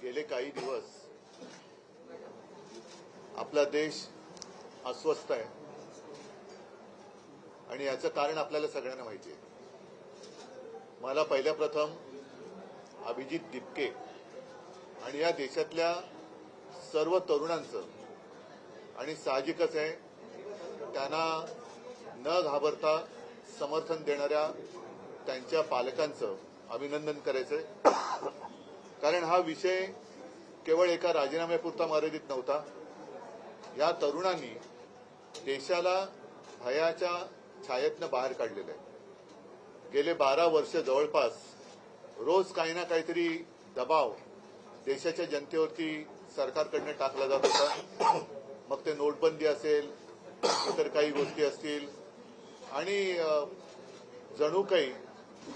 गेले काही दिवस आपला देश अस्वस्थ आहे आणि याचं कारण आपल्याला सगळ्यांना माहिती आहे. मला पहिल्या प्रथम अभिजित दिपके आणि या देशातल्या सर्व तरुणांचं आणि साहजिकच आहे त्यांना न घाबरता समर्थन देणाऱ्या त्यांच्या पालकांचं अभिनंदन करायचंय. कारण हा विषय केवळ एका राजीनाम्यापुरता मर्यादित नव्हता. या तरुणांनी देशाला भयाच्या छायेतनं बाहेर काढलेलं आहे. गेले 12 वर्ष जवळपास रोज काही ना काहीतरी दबाव देशाच्या जनतेवरती सरकारकडनं टाकला जात होता. मग ते नोटबंदी असेल, इतर काही गोष्टी असतील आणि जणू काही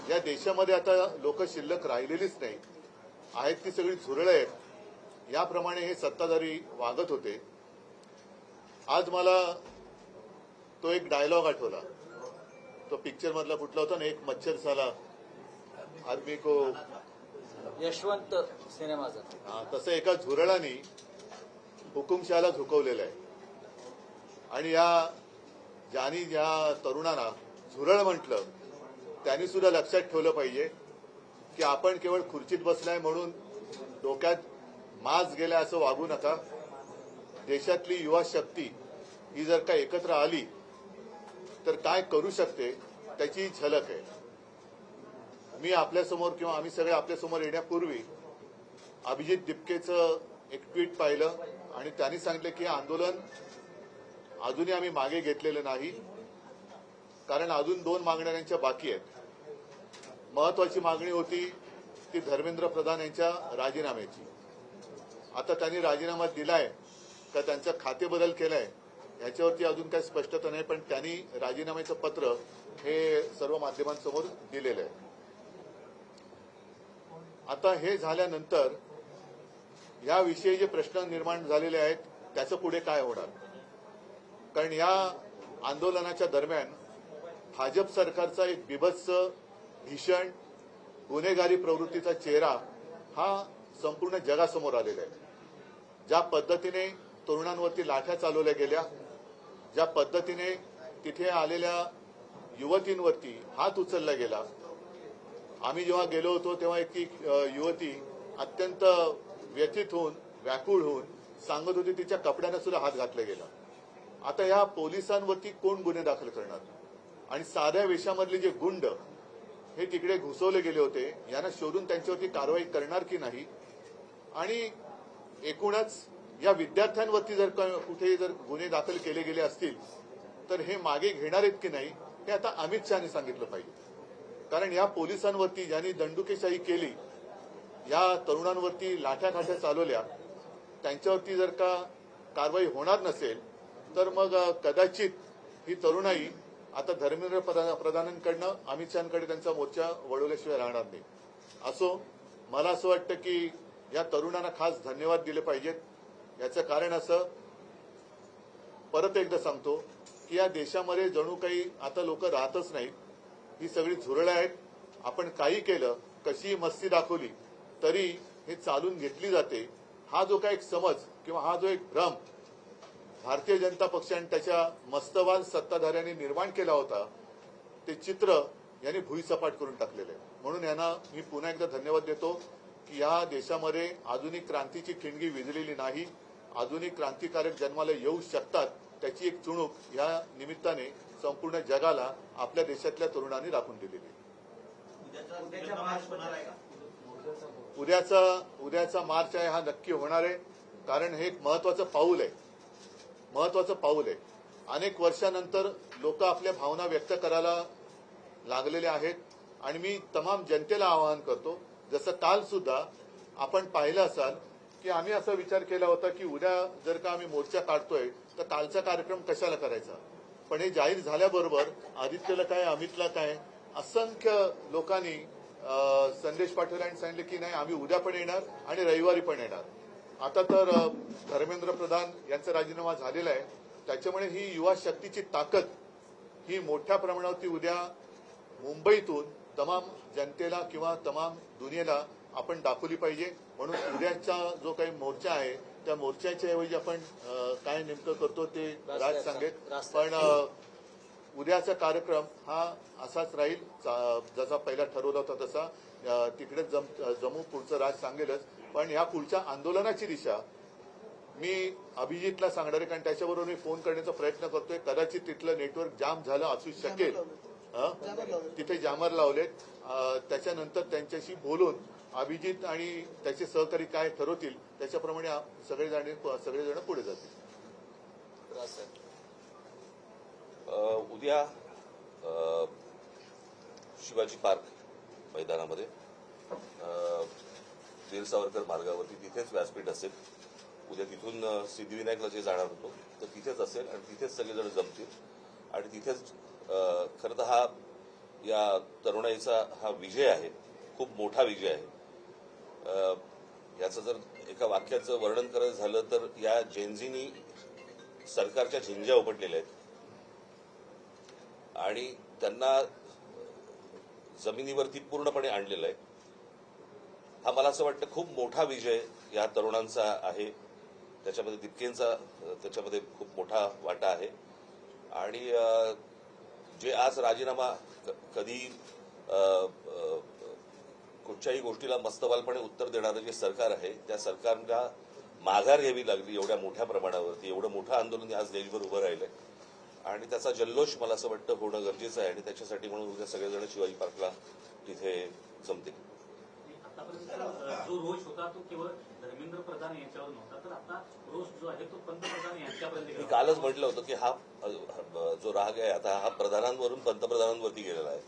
या देशामध्ये आता लोक शिल्लक राहिलेलीच नाही आहेत, ती सगळी झुरळं आहेत, याप्रमाणे हे सत्ताधारी वागत होते. आज मला तो एक डायलॉग आठवला. तो पिक्चर मधला कुठला होता ना, एक मच्छर साला आदमी को, यशवंत सिनेमाचा. तसं एका झुरळाने हुकुमशहाला झुकवलेलं आहे. आणि ज्या तरुणांना झुरळ म्हटलं त्यांनी सुद्धा लक्षात ठेवलं पाहिजे की आपण केवळ खुर्चीत बसलाय म्हणून डोक्यात माज गेला असं वागू नका. देशातली युवा शक्ती ही जर का एकत्र आली तर काय करू शकते त्याची झलक आहे. मी आपल्यासमोर किंवा आम्ही सगळे आपल्यासमोर येण्यापूर्वी अभिजित दिपकेचं एक ट्विट पाहिलं आणि त्यांनी सांगितलं की आंदोलन अजूनही आम्ही मागे घेतलेलं नाही, कारण अजून 2 मागण्या त्यांच्या बाकी आहेत. महत्वाची मागणी होती ती धर्मेंद्र प्रधान यांच्या राजीनाम्याची. आता त्यांनी राजीनामा दिलाय का त्यांचा खाते बदल केलाय ह्याच्यावरती अजून काही स्पष्टता नाही, पण त्यांनी राजीनाम्याचं पत्र हे सर्व माध्यमांसमोर दिलेलं आहे. आता हे झाल्यानंतर याविषयी जे प्रश्न निर्माण झालेले आहेत त्याचं पुढे काय होणार. कारण या आंदोलनाच्या दरम्यान भाजप सरकारचा एक बिभत्स भीषण गुन्हेगारी प्रवृत्तीचा चेहरा हा संपूर्ण जगासमोर आलेला आहे. ज्या पद्धतीने तरुणांवरती लाठ्या चालवल्या गेल्या, ज्या पद्धतीने तिथे आलेल्या युवतींवरती हात उचलला गेला. आम्ही जेव्हा गेलो होतो तेव्हा एक युवती अत्यंत व्यथित होऊन व्याकुळ होऊन सांगत होती तिच्या कपड्यांना सुद्धा हात घातला गेला. आता या पोलिसांवरती कोण गुन्हे दाखल करणार. आणि साध्या वेशामधले जे गुंड हे तिकडे घुसवले गेले होते, यांना शोधून त्यांच्यावरती कारवाई करणार की नाही. आणि एकूणच या विद्यार्थ्यांवरती जर कुठे जर गुन्हे दाखल केले गेले असतील तर हे मागे घेणार आहेत की नाही हे आता अमित शहानी सांगितलं पाहिजे. कारण या पोलिसांवरती ज्यांनी दंडुकेशाही केली, या तरुणांवरती लाठ्या चालवल्या, त्यांच्यावरती जर का कारवाई होणार नसेल तर मग कदाचित ही तरुणाई आता धर्मेंद्र प्रधानांकडनं अमित शहाकडे त्यांचा मोर्चा वळवल्याशिवाय राहणार नाही. असो, मला असं वाटतं की या तरुणांना खास धन्यवाद दिले पाहिजेत. याचं कारण असं, परत एकदा सांगतो की या देशामध्ये जणू काही आता लोक राहतच नाहीत. ही सगळी झुरळं आहेत. आपण काही केलं, कशी मस्ती दाखवली तरी हे चालून घेतली जाते. हा जो काही एक समज किंवा हा जो एक भ्रम भारतीय जनता पक्ष आणि त्याच्या मस्तवाल सत्ताधाऱ्यांनी निर्माण केला होता, ते चित्र यांनी भुईसपाट करून टाकलेलं आहे. म्हणून यांना मी पुन्हा एकदा धन्यवाद देतो की या देशामध्ये आधुनिक क्रांतीची ठिणगी विझलेली नाही. आधुनिक क्रांतिकारक जन्माला येऊ शकतात, त्याची एक चुणूक या निमित्ताने संपूर्ण जगाला आपल्या देशातल्या तरुणांनी दाखवून दिलेली आहे. उद्याचा मार्च आहे, हा नक्की होणार आहे. कारण हे एक महत्वाचं पाऊल आहे. अनेक वर्षानंतर लोक आपल्या भावना व्यक्त करायला लागलेले आहेत आणि मी तमाम जनतेला आवाहन करतो, जसं काल सुद्धा आपण पाहिलं असाल की आम्ही असा विचार केला होता की उद्या जर का आम्ही मोर्चा काढतोय तर कालचा कार्यक्रम कशाला करायचा. पण हे जाहीर झाल्याबरोबर आदित्यला काय, अमितला काय, असंख्य लोकांनी संदेश पाठवले आणि सांगितले की नाही, आम्ही उद्या पण येणार आणि रविवारी पण येणार. आता तर धर्मेंद्र प्रधान यांचा राजीनामा झालेला आहे, त्याच्यामुळे ही युवा शक्तीची ताकद ही मोठ्या प्रमाणावरती उद्या मुंबईतून तमाम जनतेला किंवा तमाम दुनियेला आपण दाखवली पाहिजे. म्हणून उद्याचा जो काही मोर्चा आहे त्या मोर्चाच्या ऐवजी आपण काय नेमकं करतो ते राज सांगेल. पण उद्याचा कार्यक्रम हा असाच राहील जसा पहिला ठरवला होता तसा. तिकडे जमू, पुढचं राज सांगेलच. पण ह्या पुढच्या आंदोलनाची दिशा मी अभिजितला सांगणार आहे, कारण त्याच्याबरोबर मी फोन करण्याचा प्रयत्न करतोय. कदाचित तिथलं नेटवर्क जाम झालं असू शकेल. तिथे जामर लावलेत. त्याच्यानंतर त्यांच्याशी बोलून अभिजित आणि त्याचे सहकारी काय ठरवतील त्याच्याप्रमाणे सगळेजण पुढे जातील. उद्या शिवाजी पार्क मैदानामध्ये वीर सावरकर मार्गावरती तिथेच व्यासपीठ असेल. उद्या तिथून सिद्धिविनायकला जे जाणार होतो तर तिथेच असेल आणि तिथेच सगळेजण जमतील आणि तिथेच खरं तर हा या तरुणाईचा हा विजय आहे, खूप मोठा विजय आहे. याचं जर एका वाक्याचं वर्णन करायचं झालं तर या जेनझीनी सरकारच्या झिंज्या उपटलेल्या आहेत आणि त्यांना जमिनीवरती पूर्णपणे आणलेलं आहे. हा मला असं वाटतं खूप मोठा विजय या तरुणांचा आहे. त्याच्यामध्ये दिपकेंचा त्याच्यामध्ये खूप मोठा वाटा आहे. आणि जे आज राजीनामा कधी कुठच्याही गोष्टीला मस्तवालपणे उत्तर देणारं जे सरकार आहे त्या सरकारला माघार घ्यावी लागली एवढ्या मोठ्या प्रमाणावरती. एवढं मोठं आंदोलन आज देशभर उभं राहिलंय आणि त्याचा जल्लोष मला असं वाटतं होणं गरजेचं आहे आणि त्याच्यासाठी म्हणून उद्या सगळेजण शिवाजी पार्कला तिथे जमतील. आतापर्यंत जो रोष होता तो केवळ धर्मेंद्र प्रधान यांच्यावर नव्हता, तर आता रोष जो आहे तो पंतप्रधान यांच्यापर्यंत. मी कालच म्हटलं होतं की हा जो राग आहे आता हा प्रधानांवरून पंतप्रधानांवरती गेलेला आहे.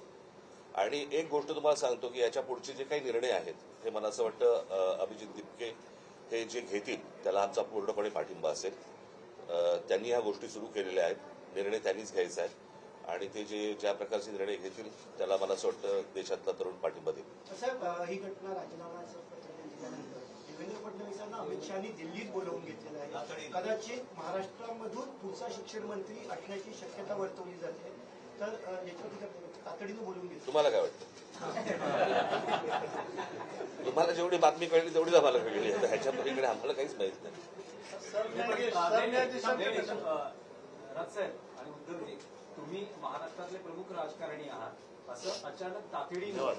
आणि एक गोष्ट तुम्हाला सांगतो की याच्या पुढचे जे काही निर्णय आहेत हे मला असं वाटतं अभिजित दिपके हे जे घेतील त्याला आमचा पूर्णपणे पाठिंबा असेल. त्यांनी ह्या गोष्टी सुरू केलेल्या आहेत. निर्णय त्यांनीच घ्यायचा आहे आणि ते ज्या प्रकारचे निर्णय घेतील त्याला मला असं वाटतं देशातला तरुण पाठिंबा देईल. साहेब, ही घटना राजीनाम्याचं पत्र दिल्यानंतर देवेंद्र फडणवीसांना अमित शहानी दिल्लीत बोलावून घेतलेलं आहे. कदाचित महाराष्ट्रामधून पुढचा शिक्षण मंत्री असण्याची शक्यता वर्तवली जाते. तर याच्यावरती तातडीनं बोलवून घेतलं. तुम्हाला काय वाटतं? तुम्हाला जेवढी बातमी कळली तेवढीच आम्हाला कळली. ह्याच्या पलीकडे आम्हाला काहीच माहित नाही. राजसाहेब आणि उद्धवजी, तुम्ही महाराष्ट्रातले प्रमुख राजकारणी आहात. असं अचानक तातडीनं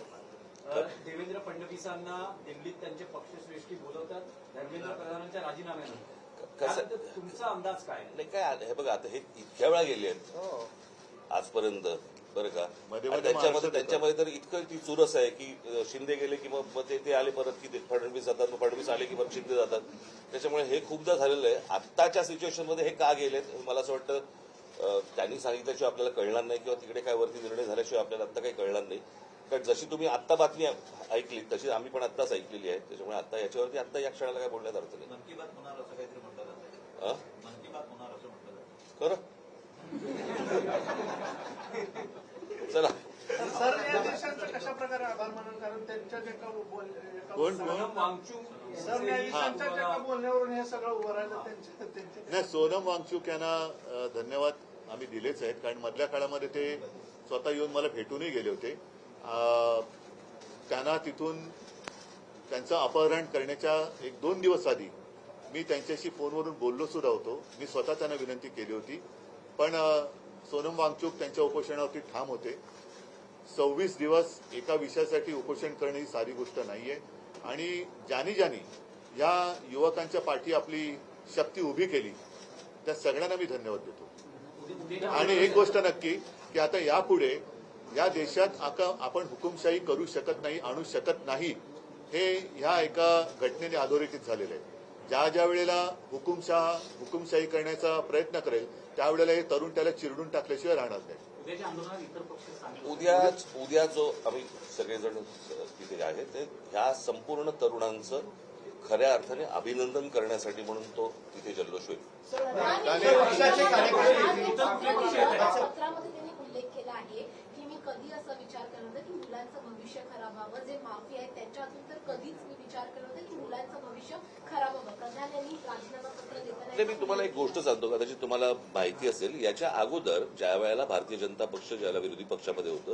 देवेंद्र फडणवीसांना दिल्लीत त्यांचे पक्षश्रेष्ठी बोलवतात धर्मेंद्र प्रधानांच्या राजीनाम्यानंतर. तुमचा अंदाज काय? नाही काय हे बघा, आता हे इतक्या वेळा गेले आहेत आजपर्यंत बरं का. त्यांच्यामध्ये तर इतकं ती चुरस आहे की शिंदे गेले की मग ते आले परत की फडणवीस जातात, मग फडणवीस आले की मग शिंदे जातात. त्याच्यामुळे हे खूपदा झालेलं आहे. आत्ताच्या सिच्युएशनमध्ये हे का गेलेत मला असं वाटतं त्यांनी सांगितल्याशिवाय आपल्याला कळणार नाही किंवा तिकडे काय वरती निर्णय झाल्याशिवाय आपल्याला आत्ता काही कळणार नाही. कारण जशी तुम्ही आत्ता बातमी ऐकली तशी आम्ही पण आत्ताच ऐकलेली आहे. त्याच्यामुळे आता याच्यावरती आत्ता या क्षणाला काय बोलण्यात अर्थ नाही. मन की बात होणार असं काहीतरी म्हटलं जातं. मन की बात होणार असं म्हटलं जातं. खरं चला. सर, या देशांचं कशा प्रकारे आभार मानून, कारण त्यांच्या जे का बोलण्यावरून हे सगळं उभं राहिलं त्यांच्या. नाही, सोनम वांगचूक यांना धन्यवाद आम्ही दिलेच आहेत. कारण मधल्या काळामध्ये ते स्वतः येऊन मला भेटूनही गेले होते. त्यांना तिथून त्यांचं अपहरण करण्याच्या 1-2 दिवस आधी मी त्यांच्याशी फोनवरून बोललो सुद्धा होतो. मी स्वतः त्यांना विनंती केली होती. पण सोनम वांगचूक त्यांच्या उपोषणावरती ठाम होते. 26 दिवस एका विषयासाठी उपोषण करणं ही सारी गोष्ट नाहीये. आणि ज्यांनी या युवकांच्या पाठी आपली शक्ती उभी केली त्या सगळ्यांना मी धन्यवाद देतो. आणि एक गोष्ट नक्की की आता यापुढे या देशात आपण हुकुमशाही करू शकत नाही, आणू शकत नाही, हे ह्या एका घटनेने अधोरेखित झालेलं आहे. ज्या वेळेला हुकुमशाही करण्याचा प्रयत्न करेल त्यावेळेला हे तरुण त्याला चिरडून टाकल्याशिवाय राहणार नाही. उद्याच्या आंदोलनात इतर पक्ष सामील उद्या जो आम्ही सगळेजण तिथे आहे ते ह्या संपूर्ण तरुणांचं खऱ्या अर्थाने अभिनंदन करण्यासाठी म्हणून तो तिथे जल्लोष होईल. पक्षाचे कार्यकर्ते पत्रामध्ये त्यांनी उल्लेख केला आहे की मी कधी असा विचार करत होते की मुलांचं भविष्य खराब व्हावं. जे माफी आहे त्याच्या अजून तर कधीच मी विचार करत होते की मुलांचं भविष्य खराब व्हावं. प्रधान यांनी राजीनामा पत्र देताना मी तुम्हाला एक गोष्ट सांगतो, कदाचित तुम्हाला माहिती असेल, याच्या अगोदर ज्या वेळेला भारतीय जनता पक्ष ज्याला विरोधी पक्षामध्ये होतं